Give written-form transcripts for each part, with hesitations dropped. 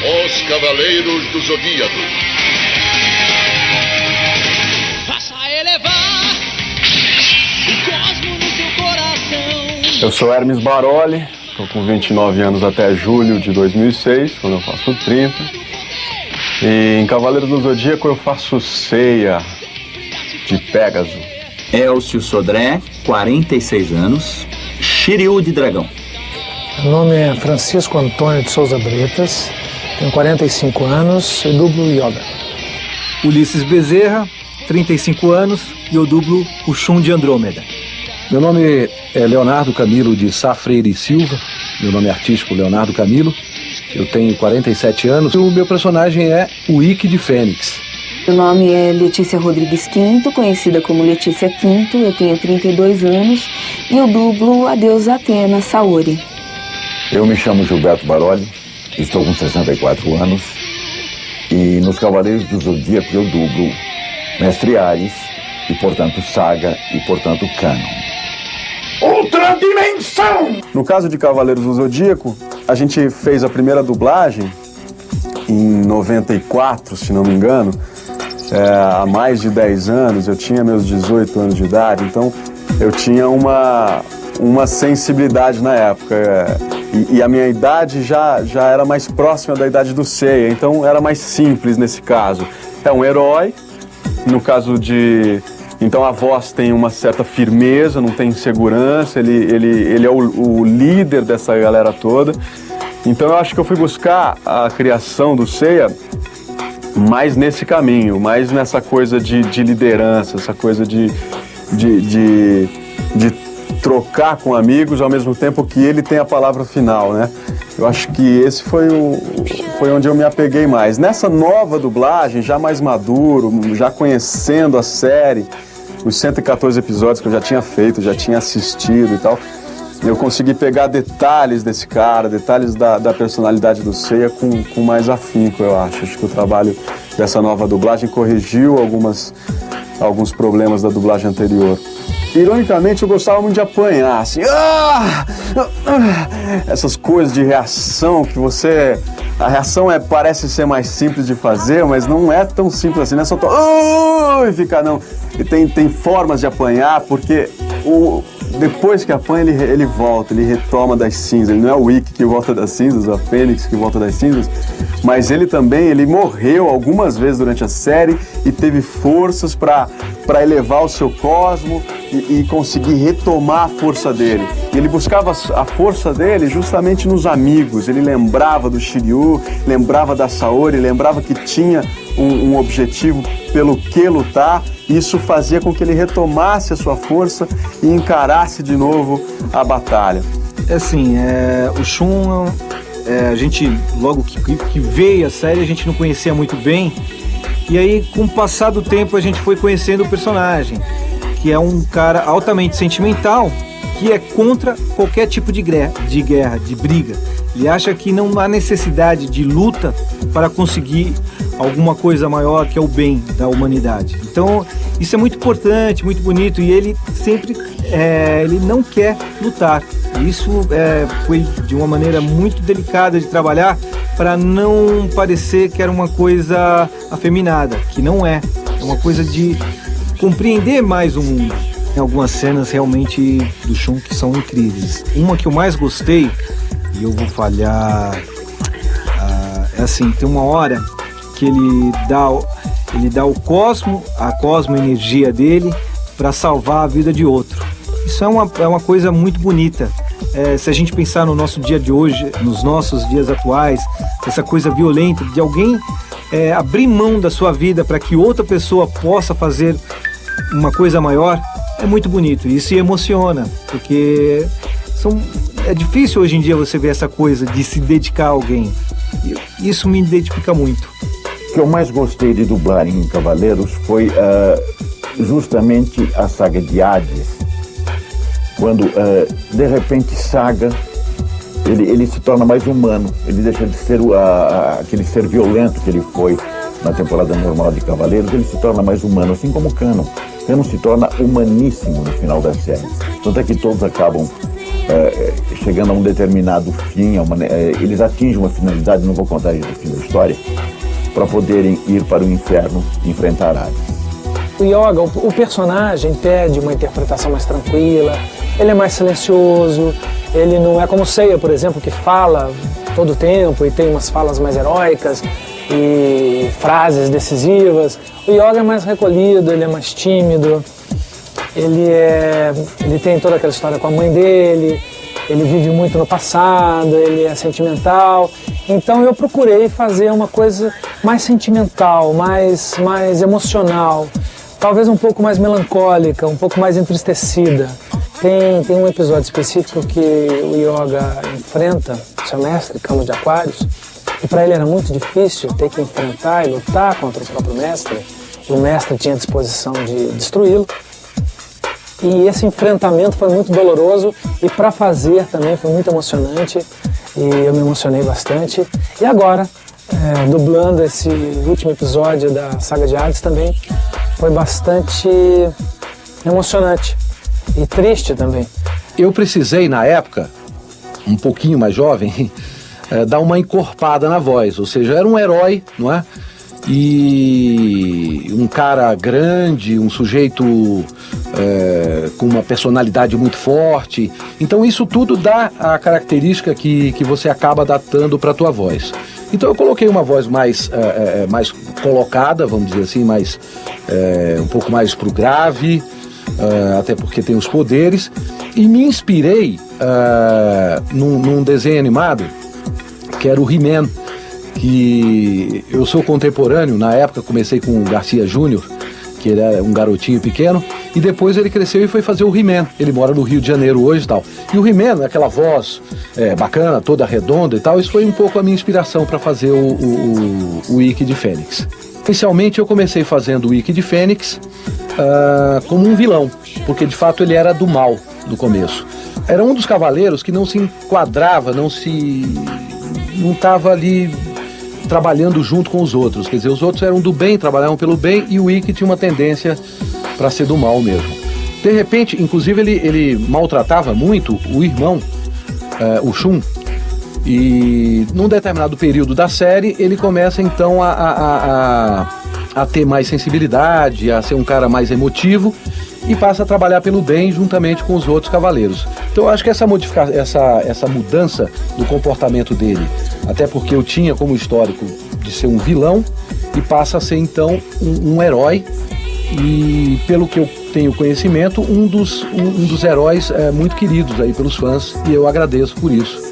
Os Cavaleiros do Zodíaco. Faça elevar o cosmo no seu coração. Eu sou Hermes Baroli, estou com 29 anos até julho de 2006, quando eu faço 30. E em Cavaleiros do Zodíaco eu faço Seiya de Pégaso. Elcio Sodré, 46 anos, Shiryu de Dragão. Meu nome é Francisco Antônio de Souza Bretas, tenho 45 anos e dublo Yoga. Ulisses Bezerra, 35 anos e eu dublo o Shun de Andrômeda. Meu nome é Leonardo Camilo de Sá Freire e Silva, meu nome é artístico Leonardo Camilo, eu tenho 47 anos e o meu personagem é o Ikki de Fênix. Meu nome é Letícia Rodrigues Quinto, conhecida como Letícia Quinto, eu tenho 32 anos e eu dublo a deusa Atena Saori. Eu me chamo Gilberto Baroli, estou com 64 anos e nos Cavaleiros do Zodíaco eu dublo Mestre Ares e, portanto, Saga e, portanto, Canon. Outra dimensão! No caso de Cavaleiros do Zodíaco, a gente fez a primeira dublagem em 94, se não me engano, há mais de 10 anos, eu tinha meus 18 anos de idade, então eu tinha uma sensibilidade na época. E a minha idade já era mais próxima da idade do Seiya, então era mais simples nesse caso. É um herói, no caso de... Então a voz tem uma certa firmeza, não tem insegurança, ele é o líder dessa galera toda. Então eu acho que eu fui buscar a criação do Seiya mais nesse caminho, mais nessa coisa de liderança, essa coisa de trocar com amigos ao mesmo tempo que ele tem a palavra final, né? Eu acho que esse foi onde eu me apeguei mais. Nessa nova dublagem, já mais maduro, já conhecendo a série, os 114 episódios que eu já tinha feito, já tinha assistido e tal, eu consegui pegar detalhes desse cara, detalhes da personalidade do Seiya com mais afinco, eu acho. Acho que o trabalho dessa nova dublagem corrigiu alguns problemas da dublagem anterior. Ironicamente, eu gostava muito de apanhar, assim, essas coisas de reação que você... A reação parece ser mais simples de fazer, mas não é tão simples assim, não é só... E ficar, não. E tem formas de apanhar, porque depois que apanha, ele volta, ele retoma das cinzas. Ele não é o Ikki que volta das cinzas, a Fênix que volta das cinzas, mas ele também, ele morreu algumas vezes durante a série e teve forças para elevar o seu cosmo e conseguir retomar a força dele. E ele buscava a força dele justamente nos amigos. Ele lembrava do Shiryu, lembrava da Saori, lembrava que tinha um objetivo pelo que lutar. Isso fazia com que ele retomasse a sua força e encarasse de novo a batalha. Assim, o Shun, a gente, logo que veio a série, a gente não conhecia muito bem. E aí, com o passar do tempo, a gente foi conhecendo o personagem, que é um cara altamente sentimental, que é contra qualquer tipo de guerra, de briga. Ele acha que não há necessidade de luta para conseguir alguma coisa maior que é o bem da humanidade. Então, isso é muito importante, muito bonito, e ele sempre ele não quer lutar. Isso foi de uma maneira muito delicada de trabalhar para não parecer que era uma coisa afeminada, que não é. É uma coisa de compreender mais o mundo. Tem algumas cenas realmente do Shun que são incríveis. Uma que eu mais gostei, e eu vou falhar, é assim, tem uma hora que ele dá o cosmo, a cosmo-energia dele para salvar a vida de outro. Isso é uma coisa muito bonita. Se a gente pensar no nosso dia de hoje, nos nossos dias atuais, essa coisa violenta de alguém abrir mão da sua vida para que outra pessoa possa fazer uma coisa maior, é muito bonito. Isso emociona, porque é difícil hoje em dia você ver essa coisa de se dedicar a alguém. Isso me identifica muito. O que eu mais gostei de dublar em Cavaleiros foi justamente a saga de Hades, quando de repente Saga ele se torna mais humano, ele deixa de ser aquele ser violento que ele foi na temporada normal de Cavaleiros, ele se torna mais humano, assim como Canon. Canon se torna humaníssimo no final da série, tanto é que todos acabam chegando a um determinado fim, eles atingem uma finalidade, não vou contar aí o fim da história, para poderem ir para o inferno enfrentar Hades. O Yoga, o personagem pede uma interpretação mais tranquila, ele é mais silencioso, ele não é como o Seiya, por exemplo, que fala todo o tempo e tem umas falas mais heróicas e frases decisivas. O Yoga é mais recolhido, ele é mais tímido, ele tem toda aquela história com a mãe dele, ele vive muito no passado, ele é sentimental. Então eu procurei fazer uma coisa mais sentimental, mais emocional, talvez um pouco mais melancólica, um pouco mais entristecida. Tem um episódio específico que o Yoga enfrenta seu mestre, Cama de Aquários, e para ele era muito difícil ter que enfrentar e lutar contra o próprio mestre, e o mestre tinha disposição de destruí-lo. E esse enfrentamento foi muito doloroso e para fazer também foi muito emocionante e eu me emocionei bastante. E agora, dublando esse último episódio da saga de Hades também, foi bastante emocionante e triste também. Eu precisei, na época, um pouquinho mais jovem, dar uma encorpada na voz, ou seja, era um herói, não é? E um cara grande, um sujeito com uma personalidade muito forte. Então isso tudo dá a característica que você acaba adaptando para a tua voz. Então eu coloquei uma voz mais colocada, vamos dizer assim, um pouco mais pro grave, até porque tem os poderes, e me inspirei num desenho animado que era o He-Man, que eu sou contemporâneo. Na época comecei com o Garcia Júnior, que ele era um garotinho pequeno, e depois ele cresceu e foi fazer o He-Man. Ele mora no Rio de Janeiro hoje e tal. E o He-Man, aquela voz bacana, toda redonda e tal, isso foi um pouco a minha inspiração para fazer o Ike de Fênix. Inicialmente eu comecei fazendo o Ike de Fênix como um vilão, porque de fato ele era do mal no começo. Era um dos cavaleiros que não se enquadrava, não estava ali trabalhando junto com os outros. Quer dizer, os outros eram do bem, trabalhavam pelo bem, e o Ike tinha uma tendência para ser do mal mesmo. De repente, inclusive, ele maltratava muito o irmão, o Shun, e num determinado período da série ele começa então a ter mais sensibilidade, a ser um cara mais emotivo e passa a trabalhar pelo bem juntamente com os outros cavaleiros. Então eu acho que essa mudança do comportamento dele, até porque eu tinha como histórico de ser um vilão, e passa a ser então um herói, e pelo que eu tenho conhecimento, um dos heróis muito queridos aí pelos fãs, e eu agradeço por isso.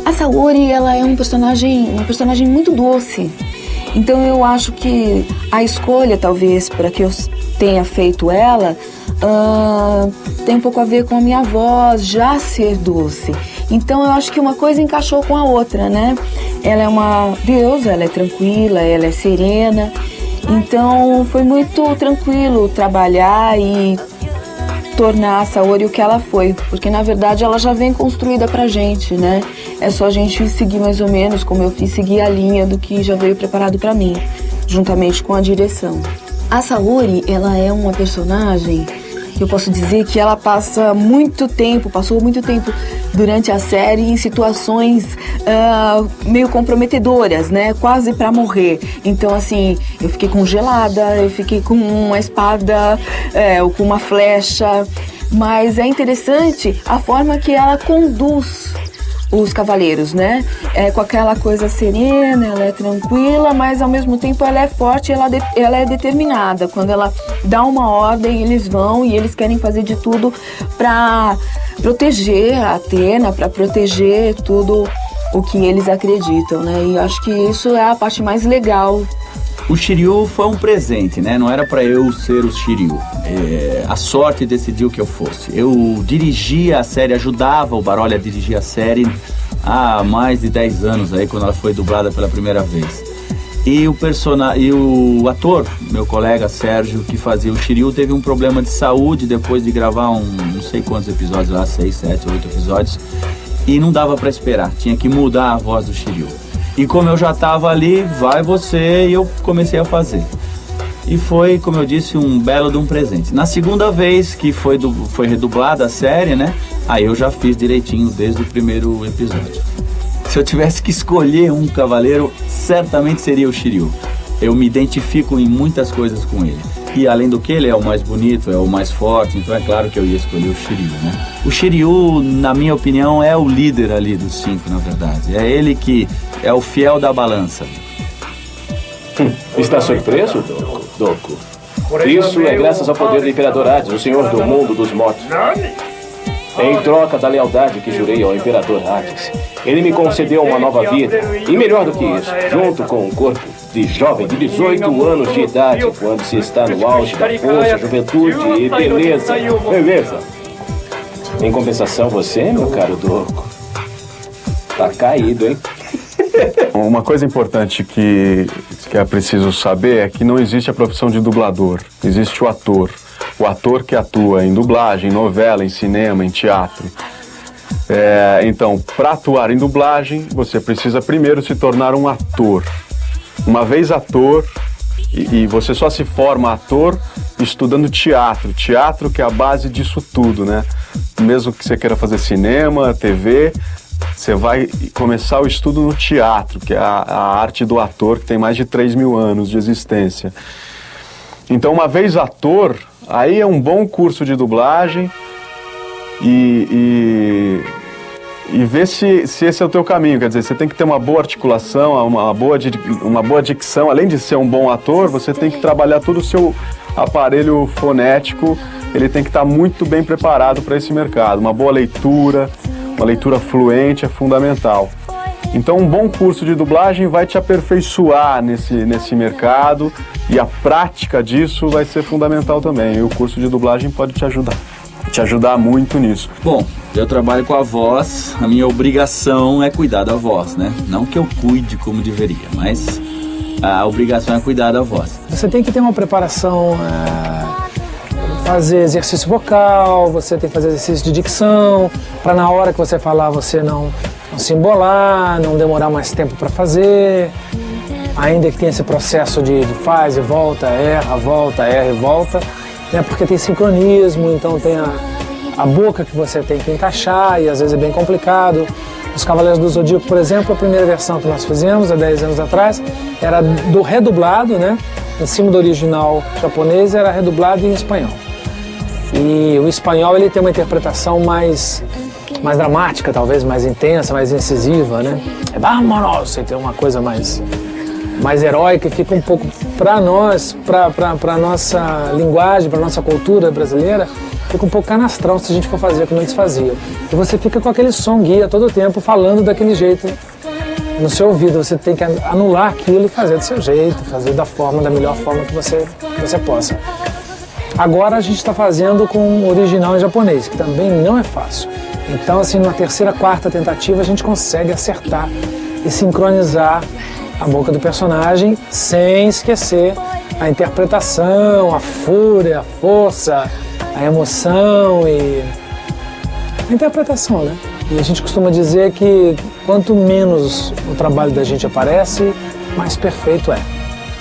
A Saori, ela é uma personagem muito doce. Então eu acho que a escolha, talvez, para que eu tenha feito ela, tem um pouco a ver com a minha voz já ser doce. Então eu acho que uma coisa encaixou com a outra, né? Ela é uma deusa, ela é tranquila, ela é serena. Então foi muito tranquilo trabalhar e tornar a Saori o que ela foi, porque na verdade ela já vem construída pra gente, né? É só a gente seguir mais ou menos como eu fiz, seguir a linha do que já veio preparado pra mim, juntamente com a direção. A Saori, ela é uma personagem que eu posso dizer que ela passou muito tempo durante a série em situações meio comprometedoras, né? Quase pra morrer. Então, assim, eu fiquei congelada, eu fiquei com uma espada, ou com uma flecha. Mas é interessante a forma que ela conduz os cavaleiros, né? Com aquela coisa serena, ela é tranquila, mas ao mesmo tempo ela é forte, ela é determinada. Quando ela dá uma ordem, eles vão e eles querem fazer de tudo para proteger a Athena, para proteger tudo o que eles acreditam, né? E eu acho que isso é a parte mais legal. O Shiryu foi um presente, né? Não era para eu ser o Shiryu. A sorte decidiu que eu fosse. Eu dirigia a série, ajudava o Baroli a dirigir a série há mais de 10 anos, aí, quando ela foi dublada pela primeira vez. E o ator, meu colega Sérgio, que fazia o Shiryu, teve um problema de saúde depois de gravar não sei quantos episódios lá, 6, 7, 8 episódios. E não dava para esperar, tinha que mudar a voz do Shiryu. E como eu já estava ali, vai você, e eu comecei a fazer. e foi, como eu disse, um belo de um presente. Na segunda vez que foi redublada a série, né? Aí eu já fiz direitinho desde o primeiro episódio. Se eu tivesse que escolher um cavaleiro, certamente seria o Shiryu. Eu me identifico em muitas coisas com ele. E além do que, ele é o mais bonito, é o mais forte, então é claro que eu ia escolher o Shiryu, né? O Shiryu, na minha opinião, é o líder ali dos 5, na verdade. É ele que é o fiel da balança. Está surpreso, Doku? Isso é graças ao poder do Imperador Hades, o senhor do mundo dos mortos. Em troca da lealdade que jurei ao Imperador Hades, ele me concedeu uma nova vida. E melhor do que isso, junto com um corpo de jovem de 18 anos de idade, quando se está no auge da força, juventude e beleza. Beleza. Em compensação, você, meu caro Doku, tá caído, hein? Uma coisa importante que é preciso saber é que não existe a profissão de dublador, existe o ator. O ator que atua em dublagem, em novela, em cinema, em teatro. Então, para atuar em dublagem, você precisa primeiro se tornar um ator. Uma vez ator, e você só se forma ator estudando teatro. Teatro que é a base disso tudo, né? Mesmo que você queira fazer cinema, TV, você vai começar o estudo no teatro, que é a arte do ator, que tem mais de 3.000 anos de existência. Então, uma vez ator, aí é um bom curso de dublagem e ver se esse é o teu caminho. Quer dizer, você tem que ter uma boa articulação, uma boa dicção. Além de ser um bom ator, você tem que trabalhar todo o seu aparelho fonético. Ele tem que estar muito bem preparado para esse mercado. Uma boa leitura, uma leitura fluente é fundamental. Então, um bom curso de dublagem vai te aperfeiçoar nesse mercado, e a prática disso vai ser fundamental também. E o curso de dublagem pode te ajudar muito nisso. Bom, eu trabalho com a voz, a minha obrigação é cuidar da voz, né? Não que eu cuide como deveria, mas a obrigação é cuidar da voz. Você tem que ter uma preparação, fazer exercício vocal, você tem que fazer exercício de dicção, para na hora que você falar você não se embolar, não demorar mais tempo para fazer. Ainda que tenha esse processo de faz e volta, erra e volta, né? Porque tem sincronismo, então tem a boca que você tem que encaixar e às vezes é bem complicado. Os Cavaleiros do Zodíaco, por exemplo, a primeira versão que nós fizemos há 10 anos atrás era do redublado, né? Em cima do original japonês era redublado em espanhol. E o espanhol ele tem uma interpretação mais dramática, talvez, mais intensa, mais incisiva, né? É vámonos, você tem uma coisa mais heróica, fica um pouco, para nós, para nossa linguagem, para nossa cultura brasileira, fica um pouco canastrão se a gente for fazer como eles faziam. E você fica com aquele som guia todo o tempo falando daquele jeito no seu ouvido. Você tem que anular aquilo e fazer do seu jeito, fazer da melhor forma que você possa. Agora a gente está fazendo com o original em japonês, que também não é fácil. Então, assim, na terceira, quarta tentativa, a gente consegue acertar e sincronizar a boca do personagem sem esquecer a interpretação, a fúria, a força, a emoção e a interpretação, né? E a gente costuma dizer que quanto menos o trabalho da gente aparece, mais perfeito é.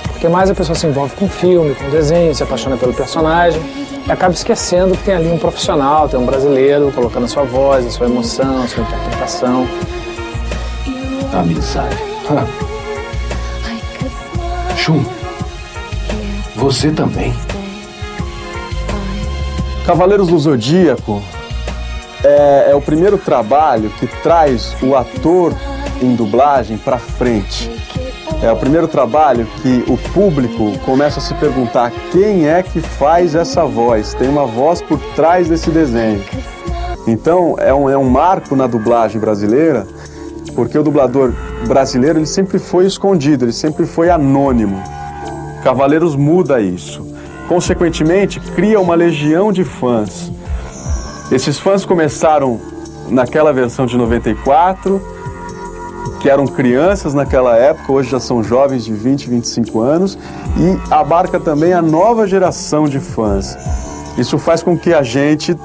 Porque mais a pessoa se envolve com o filme, com o desenho, se apaixona pelo personagem e acaba esquecendo que tem ali um profissional, tem um brasileiro colocando a sua voz, a sua emoção, a sua interpretação. Amizade. Shun, você também. Cavaleiros do Zodíaco é o primeiro trabalho que traz o ator em dublagem para frente. É o primeiro trabalho que o público começa a se perguntar quem é que faz essa voz. Tem uma voz por trás desse desenho. Então é um marco na dublagem brasileira, porque o dublador brasileiro ele sempre foi escondido, ele sempre foi anônimo. Cavaleiros muda isso. Consequentemente, cria uma legião de fãs. Esses fãs começaram naquela versão de 94, que eram crianças naquela época, hoje já são jovens de 20, 25 anos, e abarca também a nova geração de fãs. Isso faz com que a gente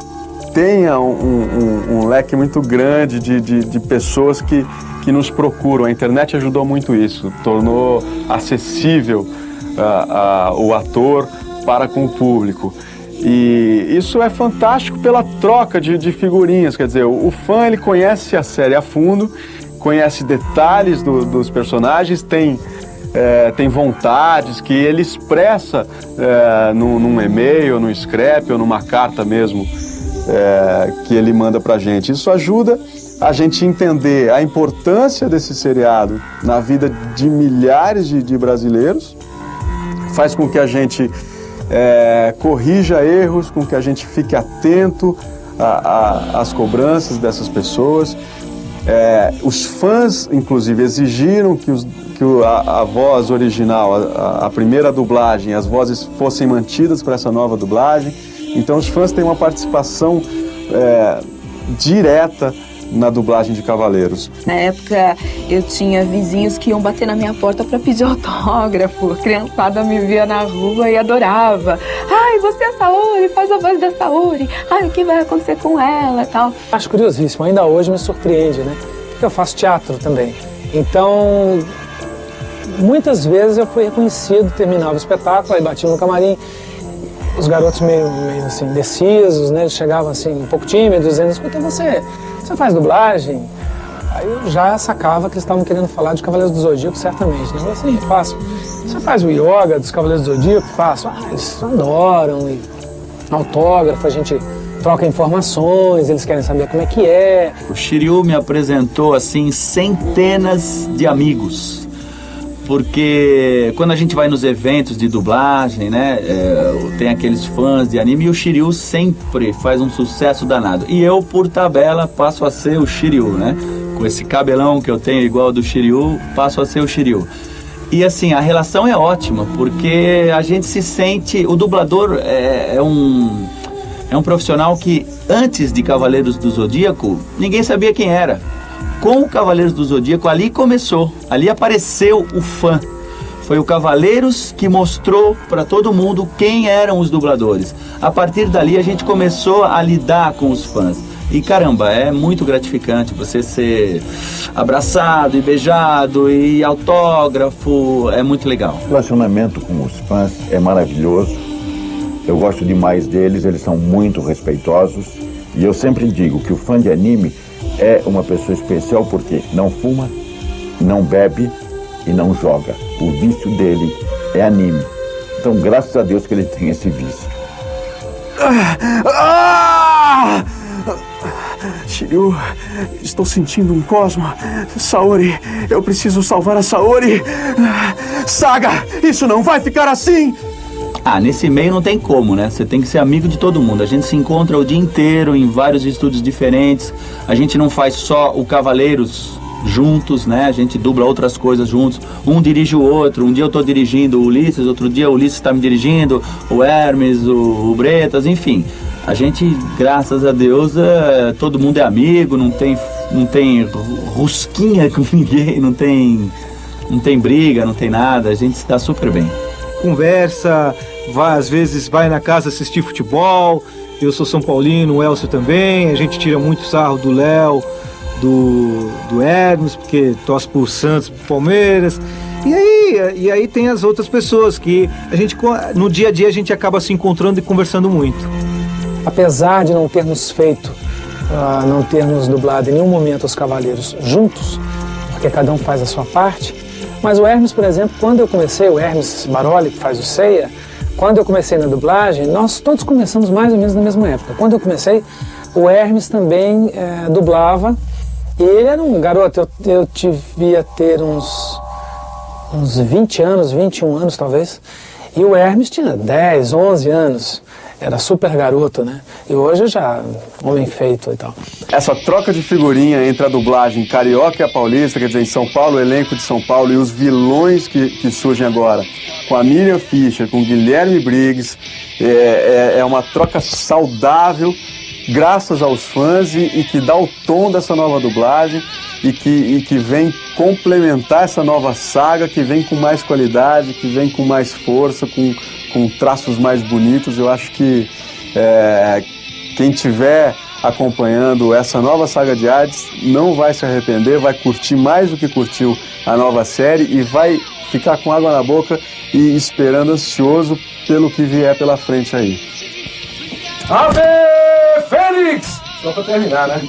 tenha um leque muito grande de pessoas que nos procuram. A internet ajudou muito isso, tornou acessível o ator para com o público. E isso é fantástico pela troca de figurinhas, quer dizer, o fã ele conhece a série a fundo, conhece detalhes dos personagens, tem vontades que ele expressa num e-mail, num scrap ou numa carta mesmo que ele manda pra gente. Isso ajuda a gente entender a importância desse seriado na vida de milhares de brasileiros, faz com que a gente corrija erros, com que a gente fique atento às cobranças dessas pessoas. Os fãs, inclusive, exigiram que a voz original, a primeira dublagem, as vozes fossem mantidas para essa nova dublagem. Então os fãs têm uma participação direta na dublagem de Cavaleiros. Na época eu tinha vizinhos que iam bater na minha porta para pedir autógrafo. A criançada me via na rua e adorava. Ai, você é a Saori, faz a voz da Saori. Ai, o que vai acontecer com ela e tal. Acho curiosíssimo, ainda hoje me surpreende, né? Porque eu faço teatro também. Então, muitas vezes eu fui reconhecido, terminava o espetáculo, aí batia no camarim. Os garotos meio assim, indecisos, né? Eles chegavam assim, um pouco tímidos, dizendo, escuta, você faz dublagem? Aí eu já sacava que eles estavam querendo falar de Cavaleiros do Zodíaco, certamente, né? Eu falei assim, faço. Você faz o yoga dos Cavaleiros do Zodíaco? Faço. Eles adoram, e autógrafo, a gente troca informações, eles querem saber como é que é. O Shiryu me apresentou, assim, centenas de amigos. Porque quando a gente vai nos eventos de dublagem, né, tem aqueles fãs de anime e o Shiryu sempre faz um sucesso danado. E eu, por tabela, passo a ser o Shiryu, né? Com esse cabelão que eu tenho igual ao do Shiryu, passo a ser o Shiryu. E assim, a relação é ótima, porque a gente se sente... O dublador é um profissional que, antes de Cavaleiros do Zodíaco, ninguém sabia quem era. Com o Cavaleiros do Zodíaco, ali começou, ali apareceu o fã. Foi o Cavaleiros que mostrou para todo mundo quem eram os dubladores. A partir dali a gente começou a lidar com os fãs. E caramba, é muito gratificante você ser abraçado e beijado e autógrafo, é muito legal. O relacionamento com os fãs é maravilhoso. Eu gosto demais deles, eles são muito respeitosos. E eu sempre digo que o fã de anime é uma pessoa especial porque não fuma, não bebe e não joga. O vício dele é anime. Então, graças a Deus que ele tem esse vício. Shiryu, estou sentindo um cosmo. Saori, eu preciso salvar a Saori. Saga, isso não vai ficar assim! Nesse meio não tem como, né? Você tem que ser amigo de todo mundo. A gente se encontra o dia inteiro em vários estúdios diferentes. A gente não faz só o Cavaleiros juntos, né? A gente dubla outras coisas juntos. Um dirige o outro. Um dia eu tô dirigindo o Ulisses, outro dia o Ulisses tá me dirigindo, o Hermes, o Bretas, enfim. A gente, graças a Deus, todo mundo é amigo, não tem rosquinha com ninguém, não tem briga, não tem nada. A gente se dá super bem. Conversa, às vezes vai na casa assistir futebol. Eu sou São Paulino, o Elcio também. A gente tira muito sarro do Léo, do Hermes, porque torce por Santos, por Palmeiras. E aí tem as outras pessoas que a gente, no dia a dia, a gente acaba se encontrando e conversando muito. Apesar de não termos não termos dublado em nenhum momento os Cavaleiros juntos, porque cada um faz a sua parte, mas o Hermes, por exemplo, quando eu comecei, o Hermes Baroli, que faz o Seiya, quando eu comecei na dublagem, nós todos começamos mais ou menos na mesma época. Quando eu comecei, o Hermes também dublava, e ele era um garoto, eu devia ter uns 20 anos, 21 anos talvez, e o Hermes tinha 10, 11 anos. Era super garoto, né? E hoje já homem feito e tal. Essa troca de figurinha entre a dublagem carioca e a paulista, quer dizer, em São Paulo, o elenco de São Paulo e os vilões que surgem agora, com a Miriam Fischer, com o Guilherme Briggs, é uma troca saudável, graças aos fãs e que dá o tom dessa nova dublagem e que vem complementar essa nova saga, que vem com mais qualidade, que vem com mais força, com traços mais bonitos. Eu acho que quem estiver acompanhando essa nova saga de Hades não vai se arrepender, vai curtir mais do que curtiu a nova série e vai ficar com água na boca e esperando ansioso pelo que vier pela frente aí. Ave Fênix! Só pra terminar, né?